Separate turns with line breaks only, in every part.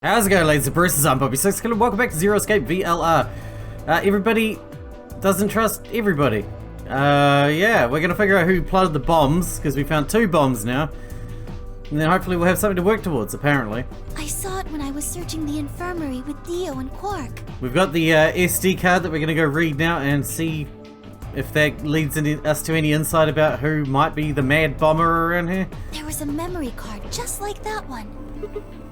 How's it going, ladies and bruises? I'm Bobby Sixkilla. Welcome back to Zero Escape VLR. Everybody doesn't trust everybody. Yeah, we're gonna figure out who plotted the bombs, because we found 2 bombs now. And then hopefully we'll have something to work towards, apparently.
I saw it when I was searching the infirmary with Theo and Quark.
We've got the SD card that we're gonna go read now and see if that leads us to any insight about who might be the mad bomber around here.
There was a memory card just like that one.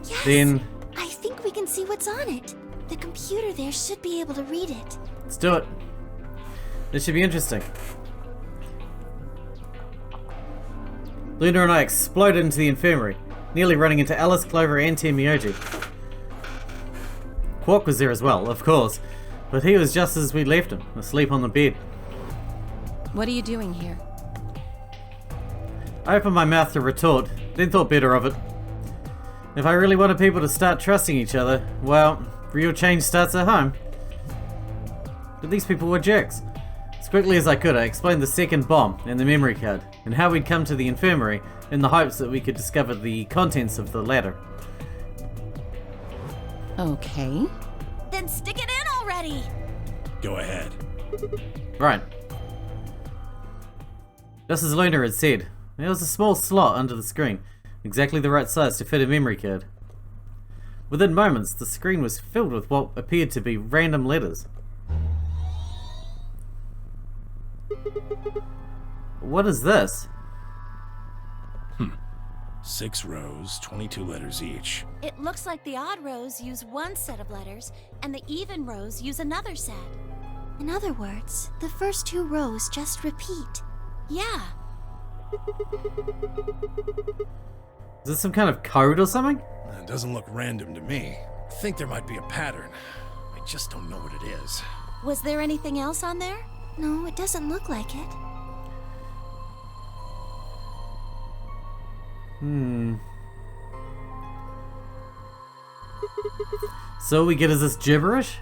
Yes!
Then
I think we can see what's on it. The computer there should be able to read it.
let's do it. This should be interesting. Luna and I exploded into the infirmary, nearly running into Alice, Clover, and Miyoji. Quark was there as well, of course, but he was just as we left him, asleep on the bed.
What are you doing here?
I opened my mouth to retort, then thought better of it. If I really wanted people to start trusting each other, well, real change starts at home. But these people were jerks. As quickly as I could, I explained the second bomb and the memory card, and how we'd come to the infirmary in the hopes that we could discover the contents of the latter.
Okay.
Then stick it in already!
Go ahead.
Right. Just as Luna had said, there was a small slot under the screen, exactly the right size to fit a memory card. Within moments, the screen was filled with what appeared to be random letters. What is this?
6 rows, 22 letters each.
It looks like the odd rows use one set of letters, and the even rows use another set. In other words, the first 2 rows just repeat. Yeah.
Is this some kind of code or something?
It doesn't look random to me. I think there might be a pattern. I just don't know what it is.
Was there anything else on there? No, it doesn't look like it.
So all we get is this gibberish?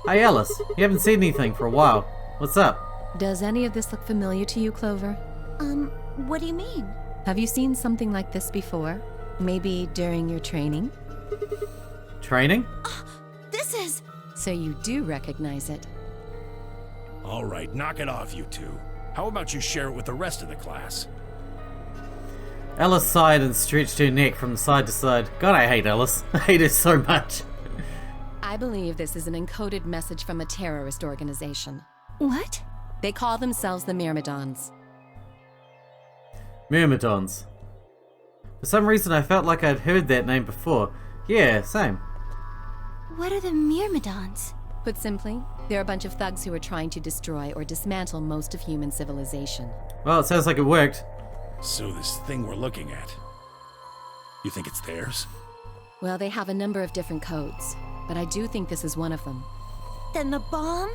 Hey Alice, you haven't seen anything for a while. What's up?
Does any of this look familiar to you, Clover?
What do you mean?
Have you seen something like this before? Maybe during your training?
Training?
This is...
So you do recognize it.
All right, knock it off, you two. How about you share it with the rest of the class?
Alice sighed and stretched her neck from side to side. God, I hate Alice. I hate her so much.
I believe this is an encoded message from a terrorist organization.
What?
They call themselves the Myrmidons.
Myrmidons. For some reason I felt like I'd heard that name before. Yeah, same.
What are the Myrmidons?
Put simply, they're a bunch of thugs who are trying to destroy or dismantle most of human civilization.
Well, it sounds like it worked.
So this thing we're looking at, you think it's theirs?
Well, they have a number of different codes, but I do think this is one of them.
Then the bomb?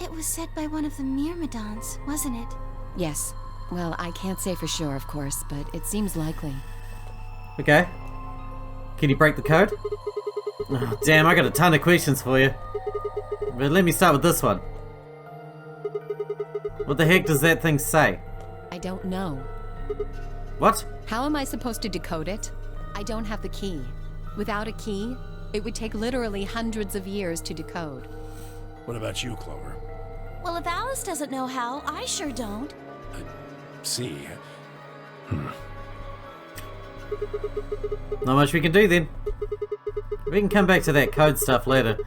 It was set by one of the Myrmidons, wasn't it?
Yes. Well, I can't say for sure, of course, but it seems likely.
Okay. Can you break the code? Oh, damn, I got a ton of questions for you. But let me start with this one. What the heck does that thing say?
I don't know.
What?
How am I supposed to decode it? I don't have the key. Without a key, it would take literally hundreds of years to decode.
What about you, Clover?
Well, if Alice doesn't know how, I sure don't.
See.
Not much we can do then. We can come back to that code stuff later.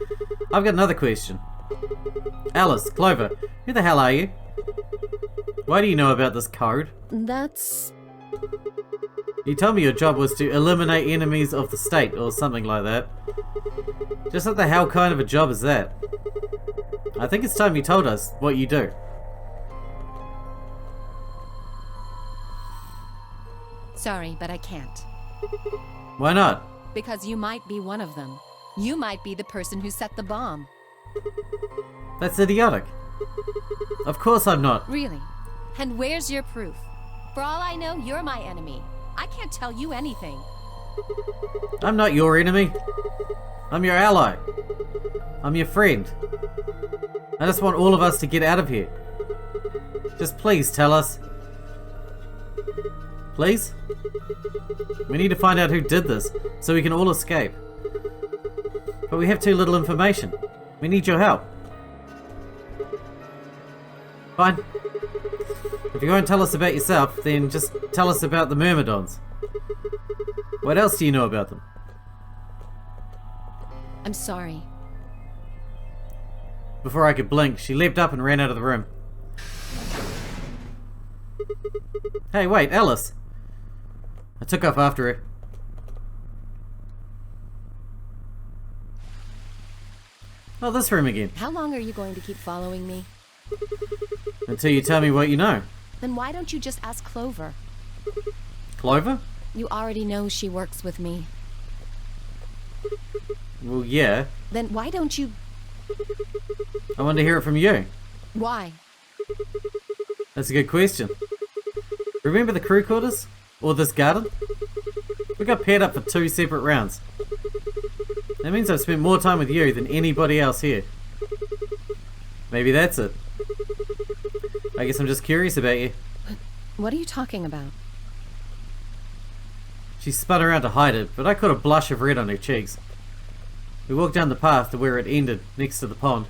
I've got another question. Alice, Clover, who the hell are you? Why do you know about this code?
That's...
You told me your job was to eliminate enemies of the state or something like that. Just what the hell kind of a job is that? I think it's time you told us what you do.
Sorry, but I can't.
Why not?
Because you might be one of them. You might be the person who set the bomb.
That's idiotic. Of course I'm not.
Really? And where's your proof? For all I know, you're my enemy. I can't tell you anything.
I'm not your enemy. I'm your ally. I'm your friend. I just want all of us to get out of here. Just please tell us. Please? We need to find out who did this, so we can all escape. But we have too little information. We need your help. Fine. If you won't tell us about yourself, then just tell us about the Myrmidons. What else do you know about them?
I'm sorry.
Before I could blink, she leapt up and ran out of the room. Hey, wait, Alice! I took off after her. Oh, this room again.
How long are you going to keep following me?
Until you tell me what you know.
Then why don't you just ask Clover?
Clover?
You already know she works with me.
Well, yeah.
Then why don't you...
I want to hear it from you.
Why?
That's a good question. Remember the crew quarters? Or this garden? We got paired up for 2 separate rounds. That means I've spent more time with you than anybody else here. Maybe that's it. I guess I'm just curious about you.
What are you talking about?
She spun around to hide it, but I caught a blush of red on her cheeks. We walked down the path to where it ended, next to the pond.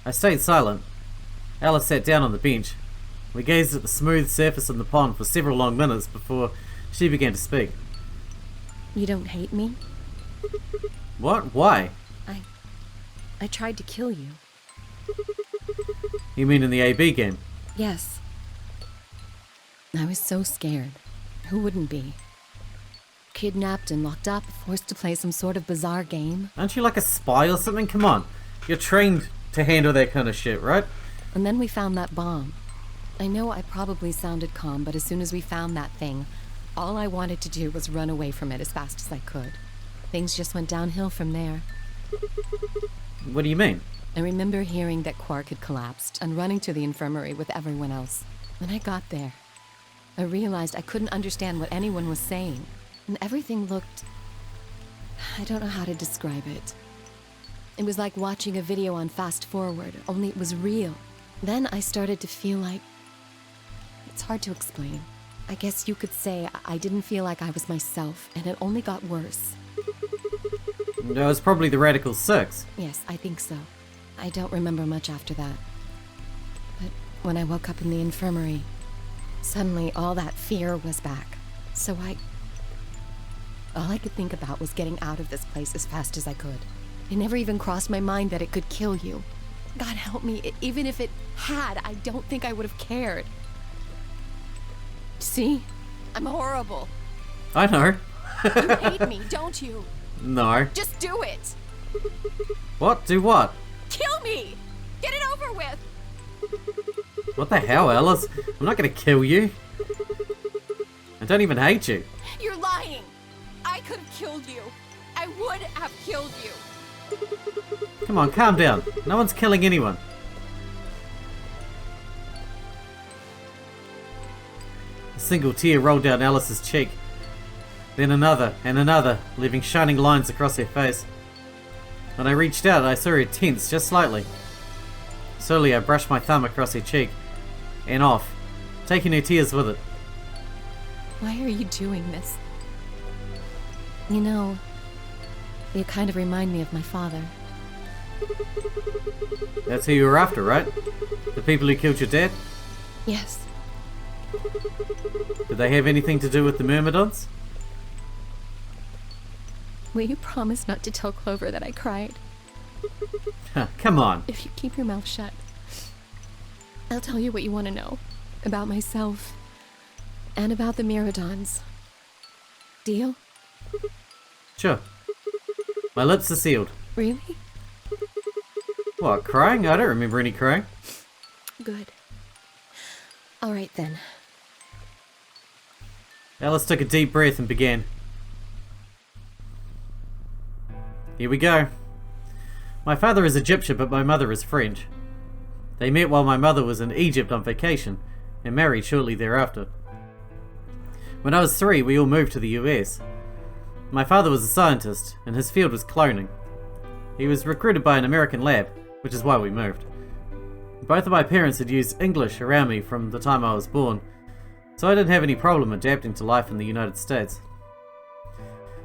I stayed silent. Alice sat down on the bench. We gazed at the smooth surface of the pond for several long minutes before she began to speak.
You don't hate me?
What? Why?
I tried to kill you.
You mean in the AB game?
Yes. I was so scared. Who wouldn't be? Kidnapped and locked up, forced to play some sort of bizarre game.
Aren't you like a spy or something? Come on. You're trained to handle that kind of shit, right?
And then we found that bomb. I know I probably sounded calm, but as soon as we found that thing, all I wanted to do was run away from it as fast as I could. Things just went downhill from there.
What do you mean?
I remember hearing that Quark had collapsed and running to the infirmary with everyone else. When I got there, I realized I couldn't understand what anyone was saying, and everything looked... I don't know how to describe it. It was like watching a video on fast forward, only it was real. Then I started to feel like... It's hard to explain. I guess you could say I didn't feel like I was myself, and it only got worse.
That was probably the Radical 6.
Yes, I think so. I don't remember much after that. But when I woke up in the infirmary, suddenly all that fear was back. So all I could think about was getting out of this place as fast as I could. It never even crossed my mind that it could kill you. God help me, even if it had, I don't think I would have cared. See? I'm horrible.
I know.
You hate me, don't you?
No.
Just do it!
What? Do what?
Kill me! Get it over with!
What the hell, Alice? I'm not gonna kill you. I don't even hate you.
You're lying! I could have killed you. I would have killed you.
Come on, calm down. No one's killing anyone. A single tear rolled down Alice's cheek. Then another and another, leaving shining lines across her face. When I reached out, I saw her tense just slightly. Slowly, I brushed my thumb across her cheek and off, taking her tears with it.
Why are you doing this? You know, you kind of remind me of my father.
That's who you were after, right? The people who killed your dad?
Yes.
Did they have anything to do with the Myrmidons?
Will you promise not to tell Clover that I cried?
Come on.
If you keep your mouth shut, I'll tell you what you want to know. About myself. And about the Myrmidons. Deal?
Sure. My lips are sealed.
Really?
What, crying? I don't remember any crying.
Good. Alright then.
Alice took a deep breath and began. Here we go. My father is Egyptian, but my mother is French. They met while my mother was in Egypt on vacation, and married shortly thereafter. When I was 3, we all moved to the US. My father was a scientist, and his field was cloning. He was recruited by an American lab, which is why we moved. Both of my parents had used English around me from the time I was born, so I didn't have any problem adapting to life in the United States.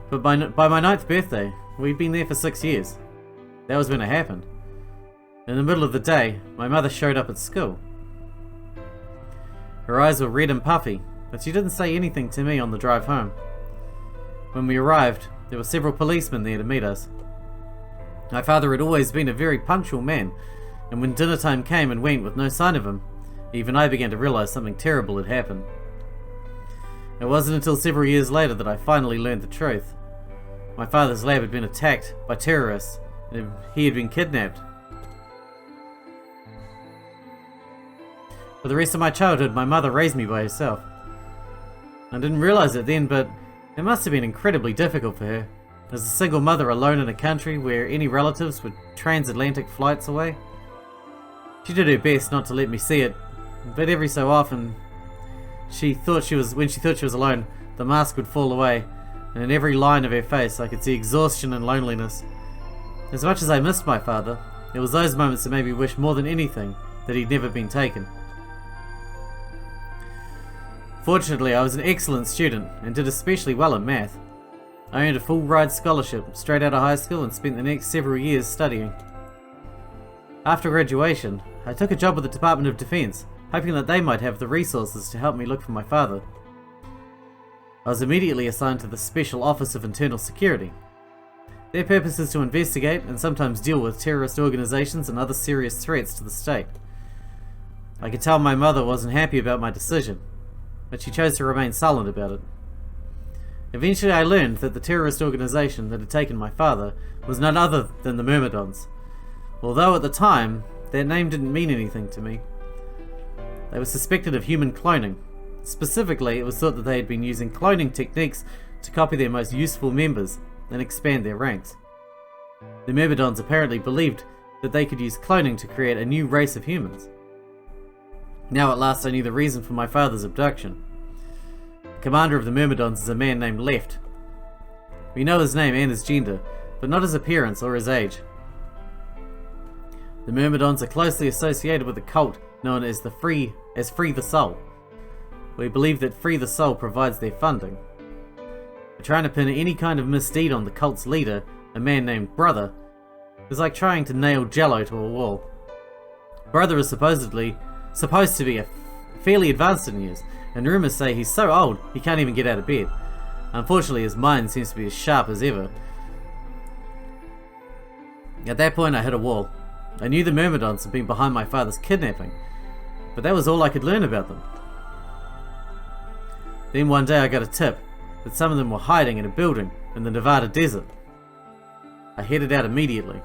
But by my 9th birthday, we'd been there for 6 years. That was when it happened. In the middle of the day, my mother showed up at school. Her eyes were red and puffy, but she didn't say anything to me on the drive home. When we arrived, there were several policemen there to meet us. My father had always been a very punctual man, and when dinner time came and went with no sign of him, even I began to realize something terrible had happened. It wasn't until several years later that I finally learned the truth. My father's lab had been attacked by terrorists, and he had been kidnapped. For the rest of my childhood, my mother raised me by herself. I didn't realize it then, but it must have been incredibly difficult for her, as a single mother alone in a country where any relatives were transatlantic flights away. She did her best not to let me see it, but every so often, when she thought she was alone, the mask would fall away, and in every line of her face I could see exhaustion and loneliness. As much as I missed my father, it was those moments that made me wish more than anything that he'd never been taken. Fortunately, I was an excellent student and did especially well in math. I earned a full ride scholarship straight out of high school and spent the next several years studying. After graduation, I took a job with the Department of Defense, hoping that they might have the resources to help me look for my father. I was immediately assigned to the Special Office of Internal Security. Their purpose is to investigate and sometimes deal with terrorist organizations and other serious threats to the state. I could tell my mother wasn't happy about my decision, but she chose to remain silent about it. Eventually I learned that the terrorist organization that had taken my father was none other than the Myrmidons, although at the time, their name didn't mean anything to me. They were suspected of human cloning. Specifically, it was thought that they had been using cloning techniques to copy their most useful members and expand their ranks. The Myrmidons apparently believed that they could use cloning to create a new race of humans. Now at last I knew the reason for my father's abduction. The commander of the Myrmidons is a man named Left. We know his name and his gender, but not his appearance or his age. The Myrmidons are closely associated with a cult known as Free the Soul. We believe that Free the Soul provides their funding. But trying to pin any kind of misdeed on the cult's leader, a man named Brother, is like trying to nail Jello to a wall. Brother is supposed to be fairly advanced in years, and rumors say he's so old he can't even get out of bed. Unfortunately, his mind seems to be as sharp as ever. At that point I hit a wall. I knew the Myrmidons had been behind my father's kidnapping, but that was all I could learn about them. Then one day I got a tip that some of them were hiding in a building in the Nevada desert. I headed out immediately.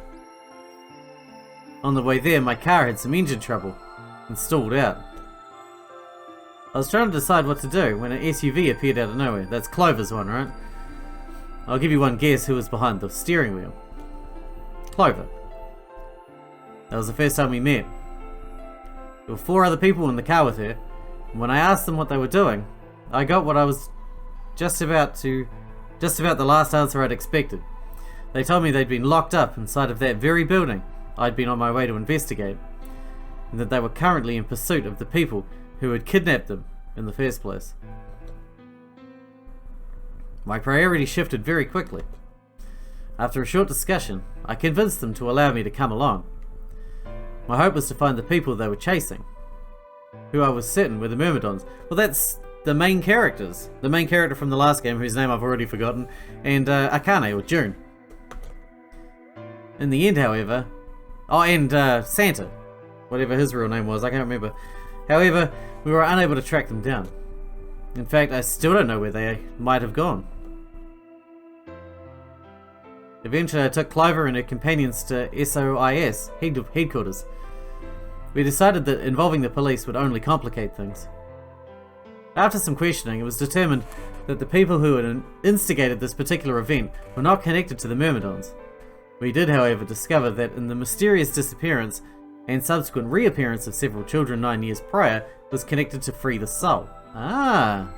On the way there, my car had some engine trouble and stalled out. I was trying to decide what to do when an SUV appeared out of nowhere. That's Clover's one, right? I'll give you one guess who was behind the steering wheel. Clover. That was the first time we met. There were 4 other people in the car with her, and when I asked them what they were doing, I got what I was just about the last answer I'd expected. They told me they'd been locked up inside of that very building I'd been on my way to investigate, and that they were currently in pursuit of the people who had kidnapped them in the first place. My priority shifted very quickly. After a short discussion, I convinced them to allow me to come along. My hope was to find the people they were chasing, who I was certain were the Myrmidons. Well, that's the main characters. The main character from the last game, whose name I've already forgotten, and Akane, or June. In the end, however... Oh, and Santa. Whatever his real name was, I can't remember. However, we were unable to track them down. In fact, I still don't know where they might have gone. Eventually, I took Clover and her companions to SOIS headquarters. We decided that involving the police would only complicate things. After some questioning, it was determined that the people who had instigated this particular event were not connected to the Myrmidons. We did, however, discover that in the mysterious disappearance and subsequent reappearance of several children 9 years prior was connected to Free the Soul. Ah.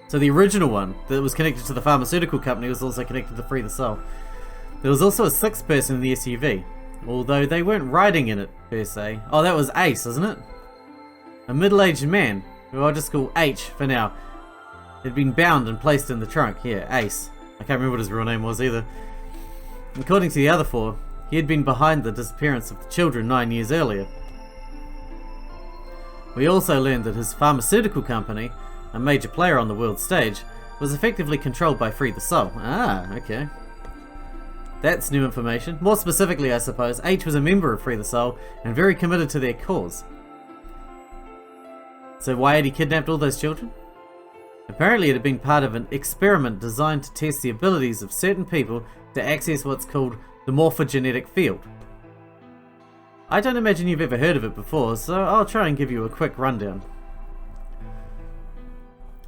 So the original one that was connected to the pharmaceutical company was also connected to Free the Soul. There was also a sixth person in the SUV, although they weren't riding in it per se. Oh, that was Ace, isn't it? A middle-aged man, who I'll just call H for now, had been bound and placed in the trunk. Yeah, Ace. I can't remember what his real name was either. According to the other four, he had been behind the disappearance of the children 9 years earlier. We also learned that his pharmaceutical company, a major player on the world stage, was effectively controlled by Free the Soul. Ah, okay. That's new information. More specifically, I suppose, H was a member of Free the Soul and very committed to their cause. So why had he kidnapped all those children? Apparently it had been part of an experiment designed to test the abilities of certain people to access what's called the morphogenetic field. I don't imagine you've ever heard of it before, so I'll try and give you a quick rundown.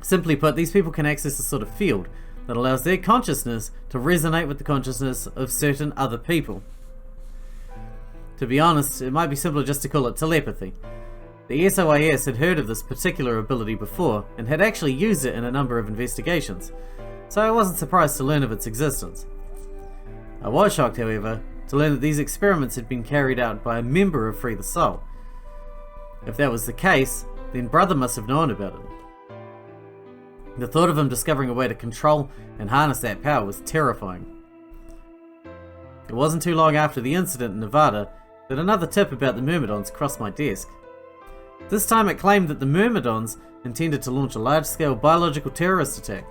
Simply put, these people can access a sort of field that allows their consciousness to resonate with the consciousness of certain other people. To be honest, it might be simpler just to call it telepathy. The SOIS had heard of this particular ability before and had actually used it in a number of investigations, so I wasn't surprised to learn of its existence. I was shocked, however, to learn that these experiments had been carried out by a member of Free the Soul. If that was the case, then Brother must have known about it. The thought of him discovering a way to control and harness that power was terrifying. It wasn't too long after the incident in Nevada that another tip about the Myrmidons crossed my desk. This time it claimed that the Myrmidons intended to launch a large-scale biological terrorist attack.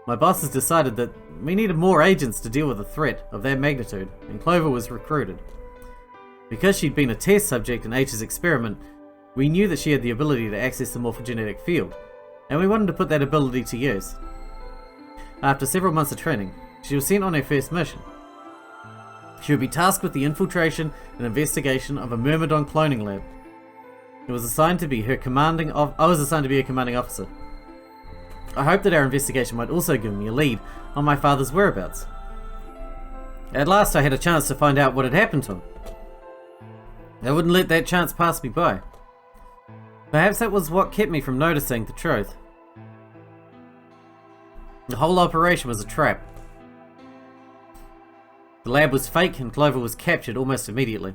My bosses decided that we needed more agents to deal with a threat of that magnitude, and Clover was recruited. Because she'd been a test subject in H's experiment, we knew that she had the ability to access the morphogenetic field, and we wanted to put that ability to use. After several months of training, she was sent on her first mission. She would be tasked with the infiltration and investigation of a Myrmidon cloning lab. I was assigned to be her commanding officer. I hoped that our investigation might also give me a lead on my father's whereabouts. At last I had a chance to find out what had happened to him. I wouldn't let that chance pass me by. Perhaps that was what kept me from noticing the truth. The whole operation was a trap. The lab was fake and Clover was captured almost immediately.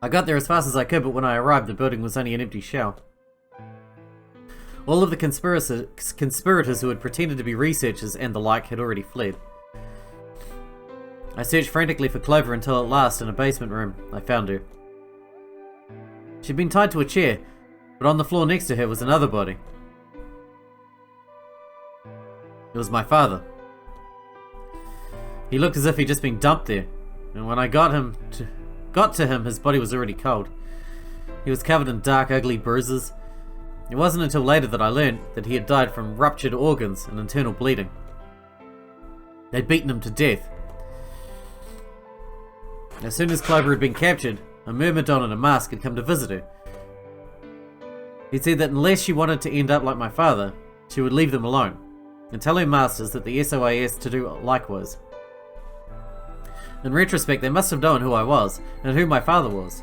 I got there as fast as I could, but when I arrived the building was only an empty shell. All of the conspirators who had pretended to be researchers and the like had already fled. I searched frantically for Clover until at last, in a basement room, I found her. She'd been tied to a chair, but on the floor next to her was another body. It was my father. He looked as if he'd just been dumped there, and when I got to him, his body was already cold. He was covered in dark, ugly bruises. It wasn't until later that I learned that he had died from ruptured organs and internal bleeding. They'd beaten him to death. As soon as Clover had been captured, a Myrmidon in a mask had come to visit her. He said that unless she wanted to end up like my father, she would leave them alone, and tell her masters that the SOIS to do likewise. In retrospect, they must have known who I was, and who my father was.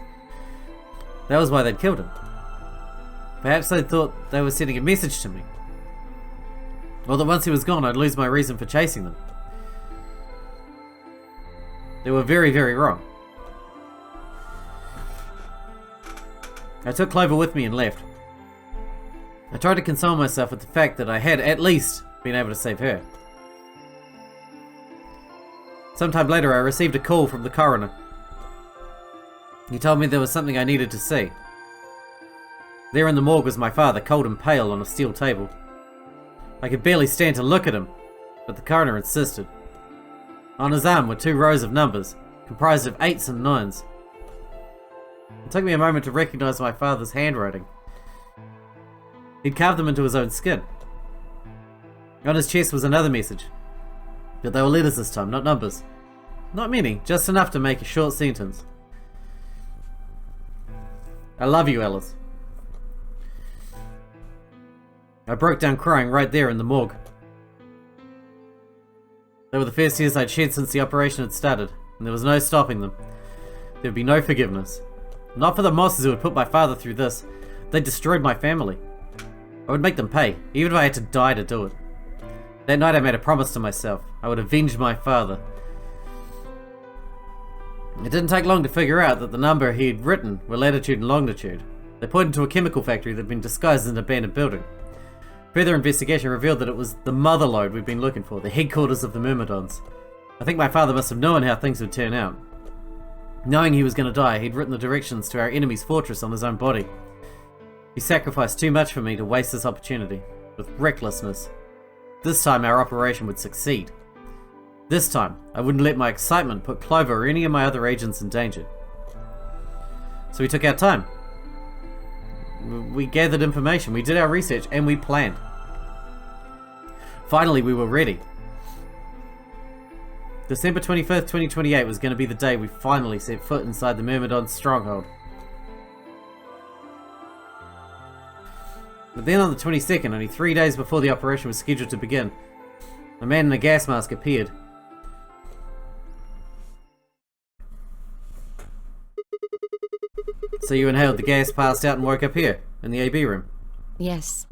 That was why they'd killed him. Perhaps they thought they were sending a message to me. Or that once he was gone, I'd lose my reason for chasing them. They were very, very wrong. I took Clover with me and left. I tried to console myself with the fact that I had at least been able to save her. Sometime later I received a call from the coroner. He told me there was something I needed to see. There in the morgue was my father, cold and pale on a steel table. I could barely stand to look at him, but the coroner insisted. On his arm were 2 rows of numbers, comprised of 8s and 9s. It took me a moment to recognize my father's handwriting. He'd carved them into his own skin. On his chest was another message, but they were letters this time, not numbers. Not many, just enough to make a short sentence. I love you, Alice. I broke down crying right there in the morgue. They were the first tears I'd shed since the operation had started, and there was no stopping them. There would be no forgiveness. Not for the Mosses who had put my father through this. They destroyed my family. I would make them pay, even if I had to die to do it. That night I made a promise to myself. I would avenge my father. It didn't take long to figure out that the number he'd written were latitude and longitude. They pointed to a chemical factory that had been disguised as an abandoned building. Further investigation revealed that it was the mother lode we'd been looking for, the headquarters of the Myrmidons. I think my father must have known how things would turn out. Knowing he was going to die, he'd written the directions to our enemy's fortress on his own body. He sacrificed too much for me to waste this opportunity, with recklessness. This time our operation would succeed. This time, I wouldn't let my excitement put Clover or any of my other agents in danger. So we took our time. We gathered information, we did our research, and we planned. Finally, we were ready. December 25th, 2028 was going to be the day we finally set foot inside the Myrmidon's stronghold. But then on the 22nd, only 3 days before the operation was scheduled to begin, a man in a gas mask appeared. So you inhaled the gas, passed out, and woke up here, in the AB room?
Yes.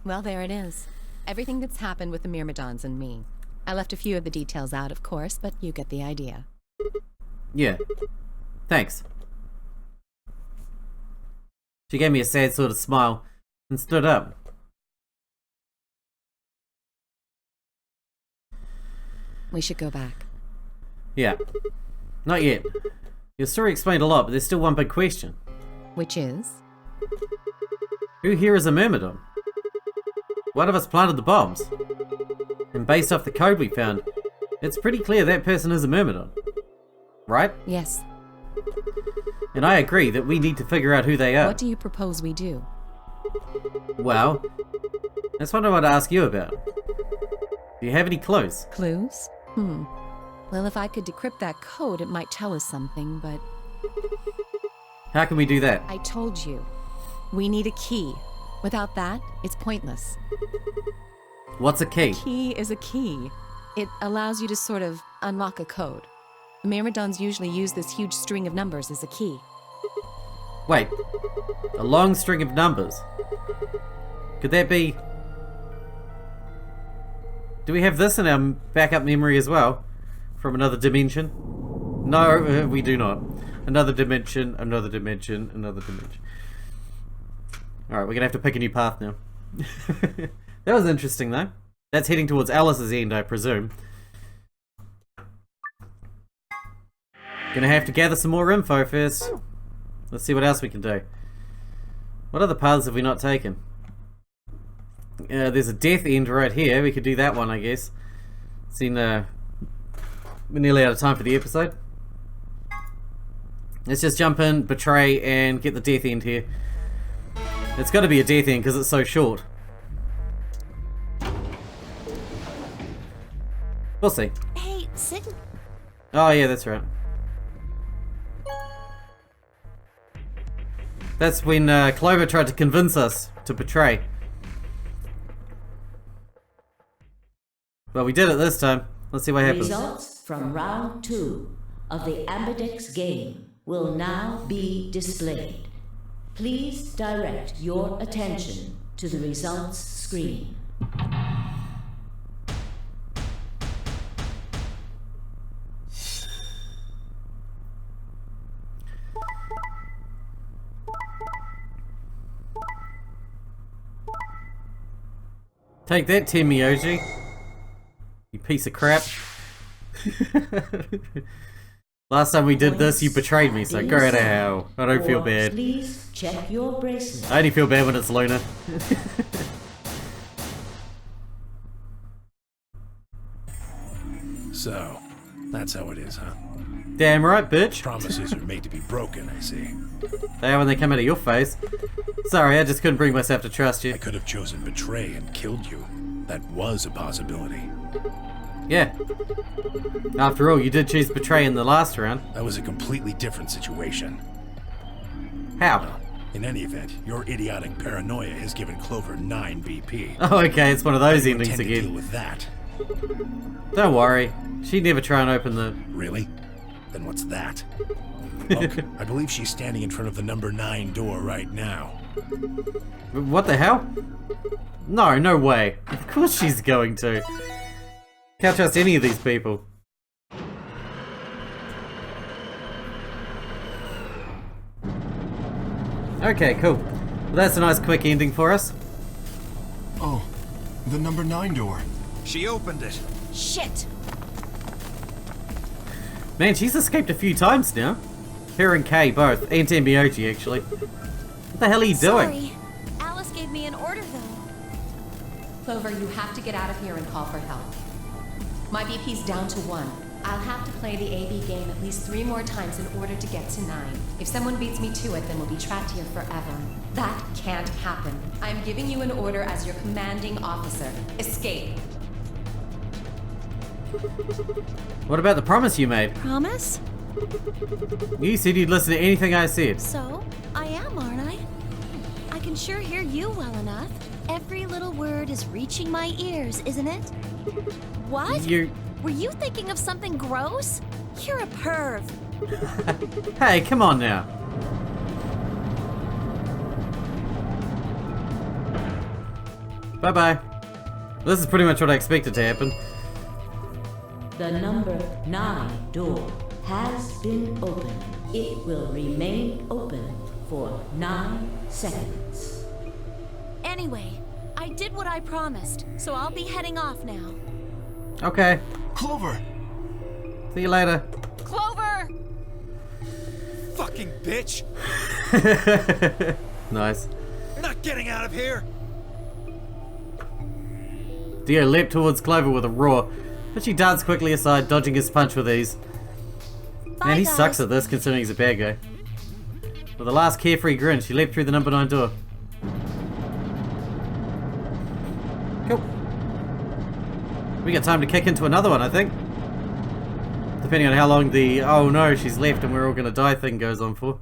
Well, there it is. Everything that's happened with the Myrmidons and me. I left a few of the details out, of course, but you get the idea.
Yeah. Thanks. She gave me a sad sort of smile, and stood up.
We should go back.
Yeah. Not yet. Your story explained a lot, but there's still one big question.
Which is?
Who here is a Myrmidon? One of us planted the bombs. And based off the code we found, it's pretty clear that person is a Myrmidon. Right?
Yes.
And I agree that we need to figure out who they are.
What do you propose we do?
Well, that's what I want to ask you about. Do you have any clues?
Clues? Well, if I could decrypt that code, it might tell us something, but...
How can we do that?
I told you. We need a key. Without that, it's pointless.
What's a key?
A key is a key. It allows you to sort of unlock a code. The Myrmidons usually use this huge string of numbers as a key.
Wait. A long string of numbers? Could that be... Do we have this in our backup memory as well? From another dimension? No, we do not. Another dimension, another dimension, another dimension. Alright, we're gonna have to pick a new path now. That was interesting though. That's heading towards Alice's end, I presume. Gonna have to gather some more info first. Let's see what else we can do. What other paths have we not taken? There's a death end right here. We could do that one, I guess. We're nearly out of time for the episode. Let's just jump in, betray, and get the death end here. It's got to be a death end because it's so short. We'll see.
Hey, Sig.
Oh yeah, that's right. That's when Clover tried to convince us to betray. Well, we did it this time. Let's see what happens.
Results from round 2 of the Ambidex game will now be displayed. Please direct your attention to the results screen.
Take that, Tim Miyoji. You piece of crap. Last time we did this, you betrayed me, so go to hell. I don't feel bad.
Please check your bracelet.
I only feel bad when it's Luna.
So, that's how it is, huh?
Damn right, bitch.
Promises are made to be broken, I see.
They are when they come out of your face. Sorry, I just couldn't bring myself to trust you.
I could have chosen betray and killed you. That was a possibility.
Yeah. After all, you did choose betray in the last round.
That was a completely different situation.
How?
In any event, your idiotic paranoia has given Clover 9 BP.
Oh, okay, it's one of those endings
Intend to deal
again.
with that.
Don't worry. She'd never try and open the...
Really? Then what's that? Look, I believe she's standing in front of the number 9 door right now.
What the hell? No, no way. Of course she's going to. Can't trust any of these people. Okay, cool. Well, that's a nice quick ending for us.
Oh, the number 9 door.
She opened it.
Shit!
Man, she's escaped a few times now. Her and Kay both, and Mbioji actually. What the hell are you doing?
Sorry. Alice gave me an order though.
Clover, you have to get out of here and call for help. My BP's down to 1. I'll have to play the AB game at least 3 more times in order to get to 9. If someone beats me to it, then we'll be trapped here forever. That can't happen. I'm giving you an order as your commanding officer. Escape.
What about the promise you made?
Promise?
You said you'd listen to anything I said.
So, I am, aren't I? I can sure hear you well enough. Every little word is reaching my ears, isn't it? What? Were you thinking of something gross? You're a perv.
Hey, come on now. Bye-bye. This is pretty much what I expected to happen.
The number 9 door has been opened. It will remain open for 9 seconds.
Anyway, I did what I promised, so I'll be heading off now.
Okay.
Clover!
See you later.
Clover!
Fucking bitch!
Nice.
You're not getting out of here!
Dio leapt towards Clover with a roar, but she danced quickly aside, dodging his punch with ease.
Bye,
Man, he
guys.
sucks at this, considering he's a bad guy. With a last carefree grin, she leapt through the number 9 door. Cool. We got time to kick into another one, I think. Depending on how long the "oh no, she's left and we're all gonna die" thing goes on for.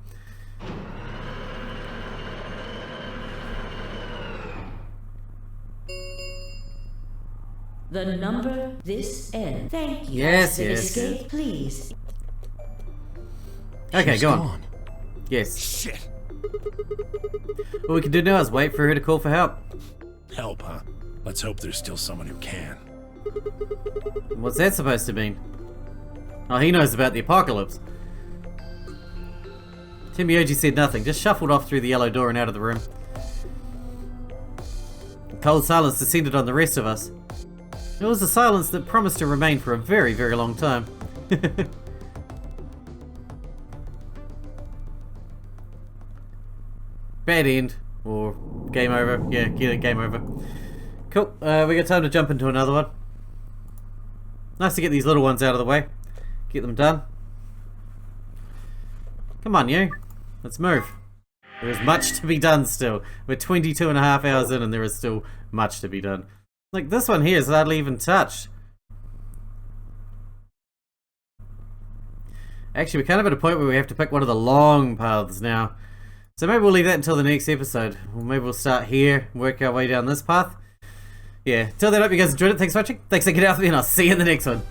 The number this end. Thank you.
Yes,
The
yes.
escape, please.
Okay,
She's
go on.
gone.
Yes.
Shit!
All we can do now is wait for her to call for help.
Help, huh? Let's hope there's still someone who can.
What's that supposed to mean? Oh, he knows about the apocalypse. Timbioji said nothing, just shuffled off through the yellow door and out of the room. A cold silence descended on the rest of us. It was a silence that promised to remain for a very, very long time. Bad end. Or game over. Yeah, get it, game over. Cool. We got time to jump into another one. Nice to get these little ones out of the way. Get them done. Come on, you. Let's move. There is much to be done still. We're 22 and a half hours in and there is still much to be done. Like, this one here is hardly even touched. Actually, we're kind of at a point where we have to pick one of the long paths now. So maybe we'll leave that until the next episode. Or maybe we'll start here and work our way down this path. Yeah, till then, I hope you guys enjoyed it. Thanks for watching. Thanks for getting out with me, and I'll see you in the next one.